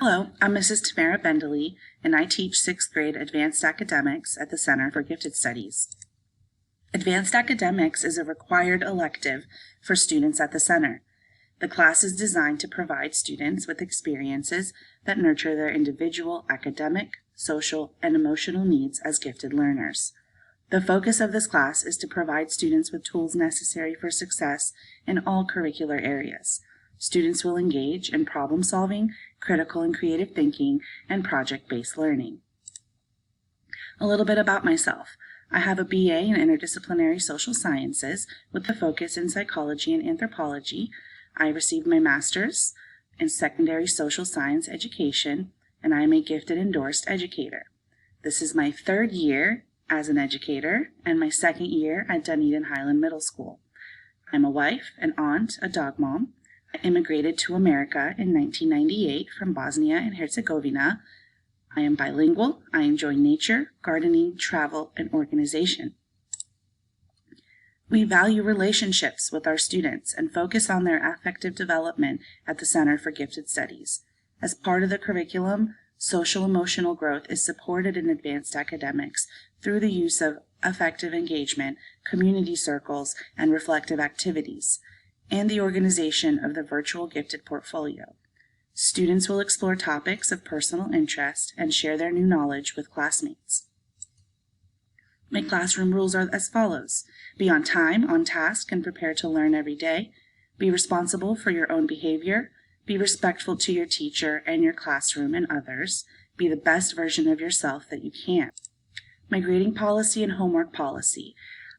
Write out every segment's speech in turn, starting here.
Hello, I'm Mrs. Tamara Bendely, and I teach 6th grade Advanced Academics at the Center for Gifted Studies. Advanced Academics is a required elective for students at the center. The class is designed to provide students with experiences that nurture their individual academic, social, and emotional needs as gifted learners. The focus of this class is to provide students with tools necessary for success in all curricular areas. Students will engage in problem solving, critical and creative thinking, and project-based learning. A little bit about myself. I have a BA in Interdisciplinary Social Sciences with a focus in psychology and anthropology. I received my master's in secondary social science education, and I am a gifted endorsed educator. This is my 3rd year as an educator and my 2nd year at Dunedin Highland Middle School. I'm a wife, an aunt, a dog mom. I immigrated to America in 1998 from Bosnia and Herzegovina. I am bilingual. I enjoy nature, gardening, travel, and organization. We value relationships with our students and focus on their affective development at the Center for Gifted Studies. As part of the curriculum, social-emotional growth is supported in advanced academics through the use of affective engagement, community circles, and reflective activities, and the organization of the virtual gifted portfolio. Students will explore topics of personal interest and share their new knowledge with classmates. My classroom rules are as follows. Be on time, on task, and prepare to learn every day. Be responsible for your own behavior. Be respectful to your teacher and your classroom and others. Be the best version of yourself that you can. My grading policy and homework policy.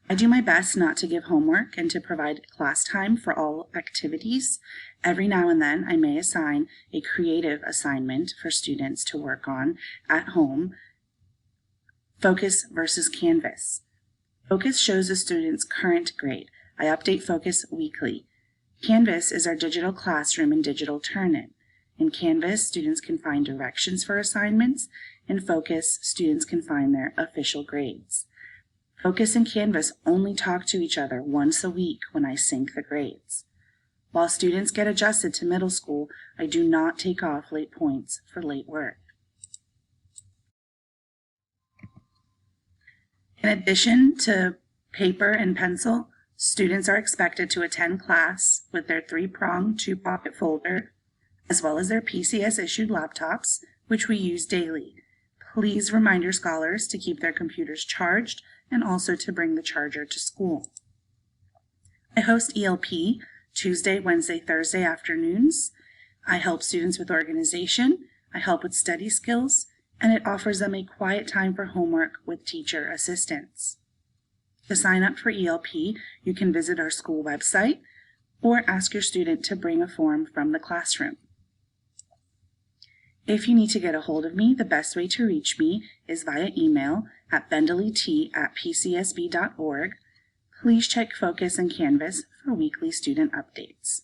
I do my best not to give homework and to provide class time for all activities. Every now and then I may assign a creative assignment for students to work on at home. Focus versus Canvas. Focus shows a student's current grade. I update Focus weekly. Canvas is our digital classroom and digital turn-in. In Canvas, students can find directions for assignments. In Focus, students can find their official grades. Focus and Canvas only talk to each other once a week when I sync the grades. While students get adjusted to middle school, I do not take off late points for late work. In addition to paper and pencil, students are expected to attend class with their 3-prong 2-pocket folder, as well as their PCS-issued laptops, which we use daily. Please remind your scholars to keep their computers charged and also to bring the charger to school. I host ELP Tuesday, Wednesday, Thursday afternoons. I help students with organization, I help with study skills, and it offers them a quiet time for homework with teacher assistance. To sign up for ELP, you can visit our school website or ask your student to bring a form from the classroom. If you need to get a hold of me, the best way to reach me is via email at bendelyt@pcsb.org. Please check Focus and Canvas for weekly student updates.